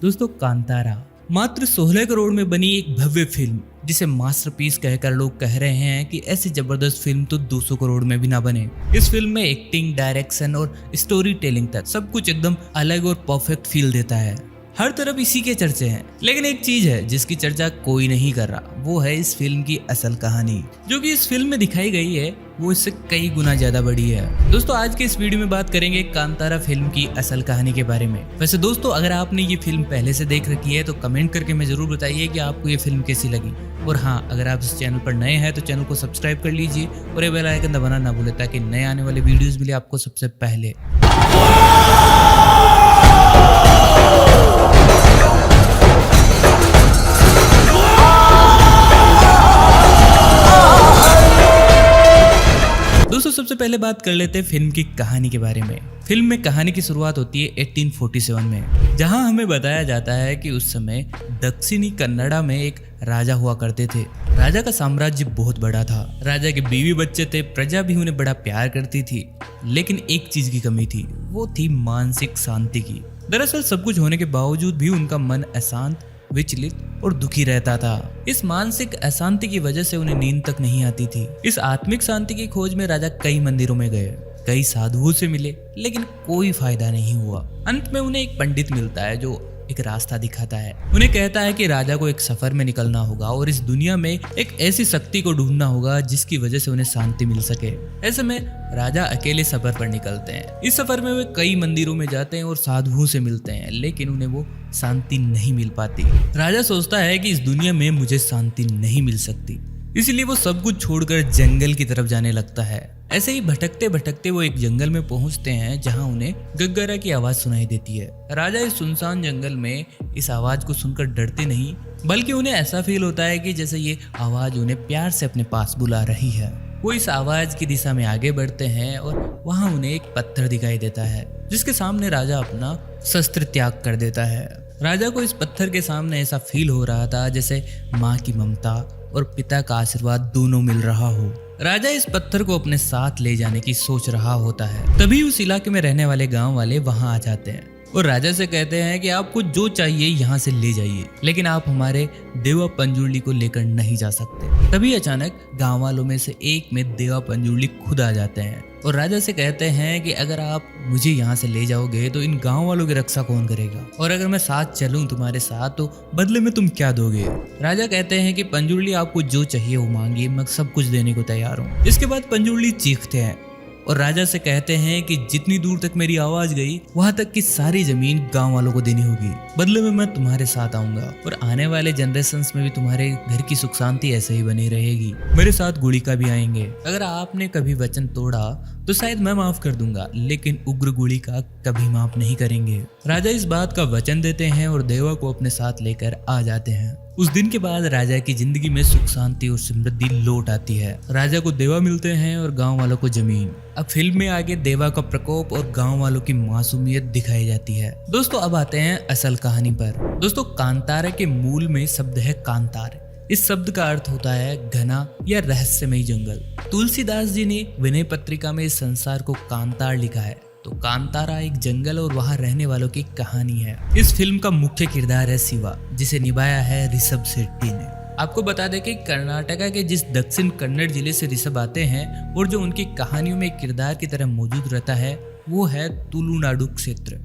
दोस्तों कांतारा मात्र 16 करोड़ में बनी एक भव्य फिल्म जिसे मास्टरपीस कहकर लोग कह रहे हैं कि ऐसी जबरदस्त फिल्म तो 200 करोड़ में भी ना बने। इस फिल्म में एक्टिंग, डायरेक्शन और स्टोरी टेलिंग तक सब कुछ एकदम अलग और परफेक्ट फील देता है। हर तरफ इसी के चर्चे हैं, लेकिन एक चीज है जिसकी चर्चा कोई नहीं कर रहा, वो है इस फिल्म की असल कहानी। जो कि इस फिल्म में दिखाई गई है वो इससे कई गुना ज्यादा बड़ी है। दोस्तों आज के इस वीडियो में बात करेंगे कांतारा फिल्म की असल कहानी के बारे में। वैसे दोस्तों अगर आपने ये फिल्म पहले से देख रखी है तो कमेंट करके हमें जरूर बताइए कि आपको ये फिल्म कैसी लगी। और हाँ, अगर आप इस चैनल पर नए हैं तो चैनल को सब्सक्राइब कर लीजिए और ये बेल आइकन दबाना ना भूलें ताकि नए आने वाले वीडियोस मिले आपको सबसे पहले। दोस्तों सबसे पहले बात कर लेते हैं फिल्म की कहानी के बारे में। फिल्म में कहानी की शुरुआत होती है 1847 में, जहां हमें बताया जाता है कि उस समय दक्षिणी कन्नड़ा में एक राजा हुआ करते थे। राजा का साम्राज्य बहुत बड़ा था, राजा के बीवी बच्चे थे, प्रजा भी उन्हें बड़ा प्यार करती थी। लेकिन एक चीज की कमी थी, वो थी मानसिक शांति की। दरअसल सब कुछ होने के बावजूद भी उनका मन अशांत, विचलित और दुखी रहता था। इस मानसिक अशांति की वजह से उन्हें नींद तक नहीं आती थी। इस आत्मिक शांति की खोज में राजा कई मंदिरों में गए, कई साधुओं से मिले, लेकिन कोई फायदा नहीं हुआ। अंत में उन्हें एक पंडित मिलता है जो एक रास्ता दिखाता है। उन्हें कहता है कि राजा को एक सफर में निकलना होगा और इस दुनिया में एक ऐसी शक्ति को ढूंढना होगा जिसकी वजह से उन्हें शांति मिल सके। ऐसे में राजा अकेले सफर पर निकलते हैं। इस सफर में वे कई मंदिरों में जाते हैं और साधुओं से मिलते हैं, लेकिन उन्हें वो शांति नहीं मिल पाती। राजा सोचता है कि इस दुनिया में मुझे शांति नहीं मिल सकती, इसलिए वो सब कुछ छोड़कर जंगल की तरफ जाने लगता है। ऐसे ही भटकते भटकते वो एक जंगल में पहुंचते हैं जहां उन्हें गग्गरा की आवाज सुनाई देती है। राजा इस सुनसान जंगल में इस आवाज को सुनकर डरते नहीं, बल्कि उन्हें ऐसा फील होता है कि जैसे ये आवाज उन्हें प्यार से अपने पास बुला रही है। वो इस आवाज की दिशा में आगे बढ़ते हैं और वहां उन्हें एक पत्थर दिखाई देता है जिसके सामने राजा अपना शस्त्र त्याग कर देता है। राजा को इस पत्थर के सामने ऐसा फील हो रहा था जैसे माँ की ममता और पिता का आशीर्वाद दोनों मिल रहा हो। राजा इस पत्थर को अपने साथ ले जाने की सोच रहा होता है। तभी उस इलाके में रहने वाले गांव वाले वहां आ जाते हैं और राजा से कहते हैं कि आपको जो चाहिए यहाँ से ले जाइए, लेकिन आप हमारे देवा पंजुर्ली को लेकर नहीं जा सकते। तभी अचानक गांव वालों में से एक में देवा पंजुर्ली खुद आ जाते हैं और राजा से कहते हैं कि अगर आप मुझे यहाँ से ले जाओगे तो इन गांव वालों की रक्षा कौन करेगा, और अगर मैं साथ चलूं तुम्हारे साथ तो बदले में तुम क्या दोगे। राजा कहते हैं कि पंजुर्ली आपको जो चाहिए वो मांगिए, मैं सब कुछ देने को तैयार हूँ। इसके बाद पंजुर्ली चीखते हैं और राजा से कहते हैं कि जितनी दूर तक मेरी आवाज गई वहां तक की सारी जमीन गांव वालों को देनी होगी, बदले में मैं तुम्हारे साथ आऊंगा और आने वाले जनरेशंस में भी तुम्हारे घर की सुख शांति ऐसे ही बनी रहेगी। मेरे साथ गुड़िका भी आएंगे। अगर आपने कभी वचन तोड़ा तो शायद मैं माफ कर दूंगा, लेकिन उग्र गुड़िका कभी माफ नहीं करेंगे। राजा इस बात का वचन देते हैं और देवा को अपने साथ लेकर आ जाते हैं। उस दिन के बाद राजा की जिंदगी में सुख शांति और समृद्धि लौट आती है। राजा को देवा मिलते हैं और गांव वालों को जमीन। अब फिल्म में आगे देवा का प्रकोप और गांव वालों की मासूमियत दिखाई जाती है। दोस्तों अब आते हैं असल कहानी पर। दोस्तों कांतारा के मूल में शब्द है कांतार। इस शब्द का अर्थ होता है घना या रहस्यमयी जंगल। तुलसीदास जी ने विनय पत्रिका में इस संसार को कांतार लिखा है। तो कांतारा एक जंगल और वहां रहने वालों की कहानी है। इस फिल्म का मुख्य किरदार है शिवा, जिसे निभाया है ऋषभ शेट्टी ने। आपको बता दें कि कर्नाटका के जिस दक्षिण कन्नड़ जिले से ऋषभ आते हैं और जो उनकी कहानियों में एक किरदार की तरह मौजूद रहता है वो है तुलुनाडु क्षेत्र।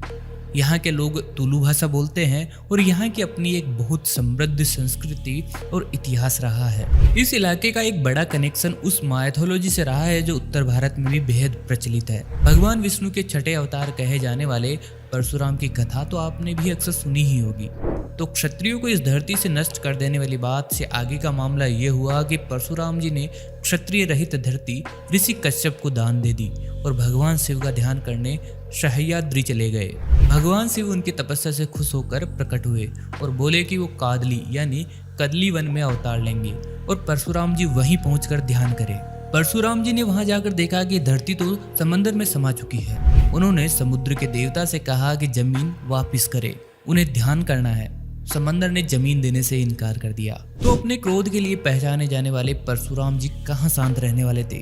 यहाँ के लोग तुलु भाषा बोलते हैं और यहाँ की अपनी एक बहुत समृद्ध संस्कृति और इतिहास रहा है। इस इलाके का एक बड़ा कनेक्शन उस माइथोलॉजी से रहा है जो उत्तर भारत में भी बेहद प्रचलित है। भगवान विष्णु के छठे अवतार कहे जाने वाले परशुराम की कथा तो आपने भी अक्सर सुनी ही होगी। तो क्षत्रियों को इस धरती से नष्ट कर देने वाली बात से आगे का मामला ये हुआ कि परशुराम जी ने क्षत्रिय रहित धरती ऋषि कश्यप को दान दे दी और भगवान शिव का ध्यान करने सह्याद्री चले गए। भगवान शिव उनकी तपस्या से खुश होकर प्रकट हुए और बोले कि वो कादली यानी कदली वन में अवतार लेंगे और परशुराम जी वहीं पहुंचकर ध्यान करें। परशुराम जी ने वहां जाकर देखा कि धरती तो समंदर में समा चुकी है। उन्होंने समुद्र के देवता से कहा कि जमीन वापस करे, उन्हें ध्यान करना है। समंदर ने जमीन देने से इनकार कर दिया। तो अपने क्रोध के लिए पहचाने जाने वाले परशुराम जी कहाँ शांत रहने वाले थे।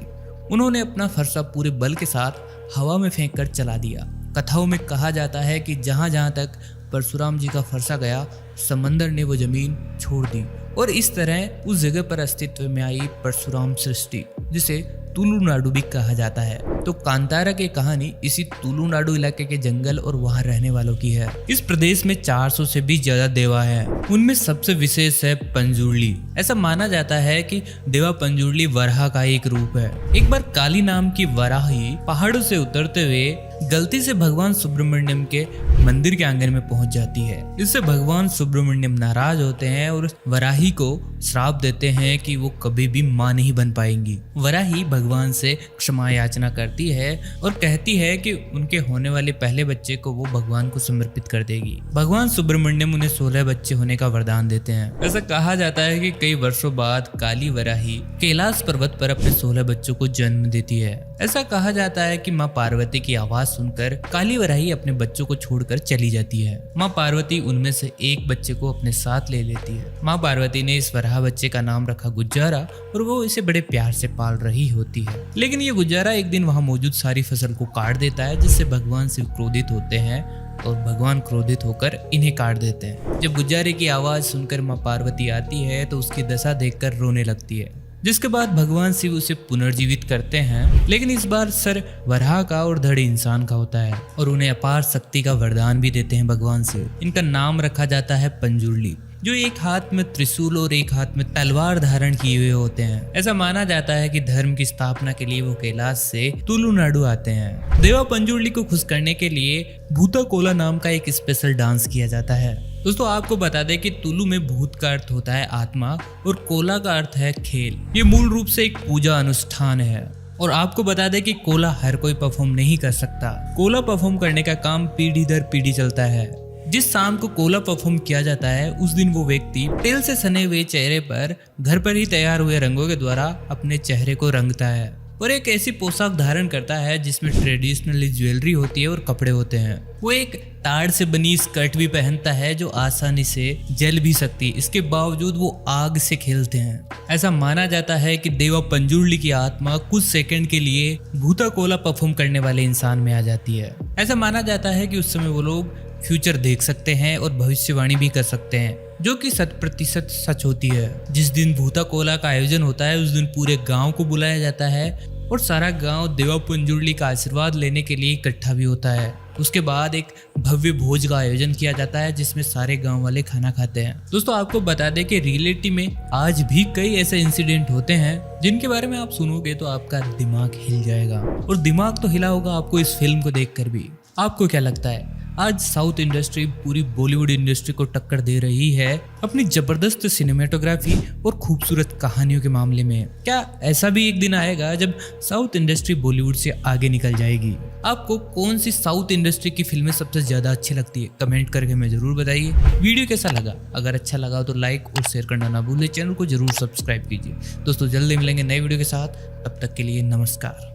उन्होंने अपना फरसा पूरे बल के साथ हवा में फेंक कर चला दिया। कथाओं में कहा जाता है कि जहां जहां तक परशुराम जी का फरसा गया, समंदर ने वो जमीन छोड़ दी और इस तरह उस जगह पर अस्तित्व में आई परशुराम सृष्टि, जिसे तुलुनाडु भी कहा जाता है। तो कांतारा की कहानी इसी तुलुनाडु इलाके के जंगल और वहां रहने वालों की है। इस प्रदेश में 400 से भी ज्यादा देवा है। उनमें सबसे विशेष है पंजुर्ली। ऐसा माना जाता है कि देवा पंजुर्ली वराह का एक रूप है। एक बार काली नाम की वराही पहाड़ों से उतरते हुए गलती से भगवान सुब्रमण्यम के मंदिर के आंगन में पहुंच जाती है। इससे भगवान सुब्रमण्यम नाराज होते हैं और वराही को श्राप देते हैं कि वो कभी भी मां नहीं बन पाएंगी। वराही भगवान से क्षमा याचना करती है और कहती है कि उनके होने वाले पहले बच्चे को वो भगवान को समर्पित कर देगी। भगवान सुब्रमण्यम उन्हें 16 बच्चे होने का वरदान देते हैं। ऐसा कहा जाता है कि कई वर्षों बाद काली वराही कैलाश पर्वत पर अपने 16 बच्चों को जन्म देती है। ऐसा कहा जाता है कि माँ पार्वती की आवाज सुनकर काली वराही अपने बच्चों को छोड़कर चली जाती है। माँ पार्वती उनमें से एक बच्चे को अपने साथ ले लेती है। माँ पार्वती ने इस वराह बच्चे का नाम रखा गुज्जारा और वो इसे बड़े प्यार से पाल रही होती है। लेकिन ये गुज्जारा एक दिन वहाँ मौजूद सारी फसल को काट देता है, जिससे भगवान शिव क्रोधित होते हैं और भगवान क्रोधित होकर इन्हें काट देते हैं। जब गुज्जारे की आवाज सुनकर माँ पार्वती आती है तो उसकी दशा देखकर रोने लगती है, जिसके बाद भगवान शिव उसे पुनर्जीवित करते हैं। लेकिन इस बार सर वराह का और धड़ इंसान का होता है और उन्हें अपार शक्ति का वरदान भी देते हैं भगवान शिव। इनका नाम रखा जाता है पंजुर्ली, जो एक हाथ में त्रिशूल और एक हाथ में तलवार धारण किए हुए होते हैं। ऐसा माना जाता है कि धर्म की स्थापना के लिए वो कैलाश से तुलुनाडु आते हैं। देवा पंजुर्ली को खुश करने के लिए भूता कोला नाम का एक स्पेशल डांस किया जाता है। दोस्तों आपको बता दें कि तुलु में भूत का अर्थ होता है आत्मा और कोला का अर्थ है खेल। ये मूल रूप से एक पूजा अनुष्ठान है। और आपको बता दें कि कोला हर कोई परफॉर्म नहीं कर सकता। कोला परफॉर्म करने का काम पीढ़ी दर पीढ़ी चलता है। जिस शाम को कोला परफॉर्म किया जाता है उस दिन वो व्यक्ति तेल से सने हुए चेहरे पर घर पर ही तैयार हुए रंगों के द्वारा अपने चेहरे को रंगता है और एक ऐसी पोशाक धारण करता है जिसमें ट्रेडिशनली ज्वेलरी होती है और कपड़े होते हैं। वो एक ताड़ से बनी स्कर्ट भी पहनता है जो आसानी से जल भी सकती है। इसके बावजूद वो आग से खेलते हैं। ऐसा माना जाता है कि देवा पंजुर्ली की आत्मा कुछ सेकंड के लिए भूता कोला परफॉर्म करने वाले इंसान में आ जाती है। ऐसा माना जाता है कि उस समय वो लोग फ्यूचर देख सकते हैं और भविष्यवाणी भी कर सकते हैं, जो कि 100% सच होती है। जिस दिन भूता कोला का आयोजन होता है उस दिन पूरे गांव को बुलाया जाता है और सारा गांव देवा पंजुर्ली का आशीर्वाद लेने के लिए इकट्ठा भी होता है। उसके बाद एक भव्य भोज का आयोजन किया जाता है जिसमें सारे गांव वाले खाना खाते हैं। दोस्तों आपको बता दें कि रियलिटी में आज भी कई ऐसे इंसिडेंट होते हैं जिनके बारे में आप सुनोगे तो आपका दिमाग हिल जाएगा। और दिमाग तो हिला होगा आपको इस फिल्म को देखकर भी। आपको क्या लगता है आज साउथ इंडस्ट्री पूरी बॉलीवुड इंडस्ट्री को टक्कर दे रही है अपनी जबरदस्त सिनेमेटोग्राफी और खूबसूरत कहानियों के मामले में? क्या ऐसा भी एक दिन आएगा जब साउथ इंडस्ट्री बॉलीवुड से आगे निकल जाएगी? आपको कौन सी साउथ इंडस्ट्री की फिल्में सबसे ज्यादा अच्छी लगती है? कमेंट करके हमें जरूर बताइए। वीडियो कैसा लगा? अगर अच्छा लगा तो लाइक और शेयर करना ना भूलें। चैनल को जरूर सब्सक्राइब कीजिए। दोस्तों जल्दी मिलेंगे नए वीडियो के साथ, तब तक के लिए नमस्कार।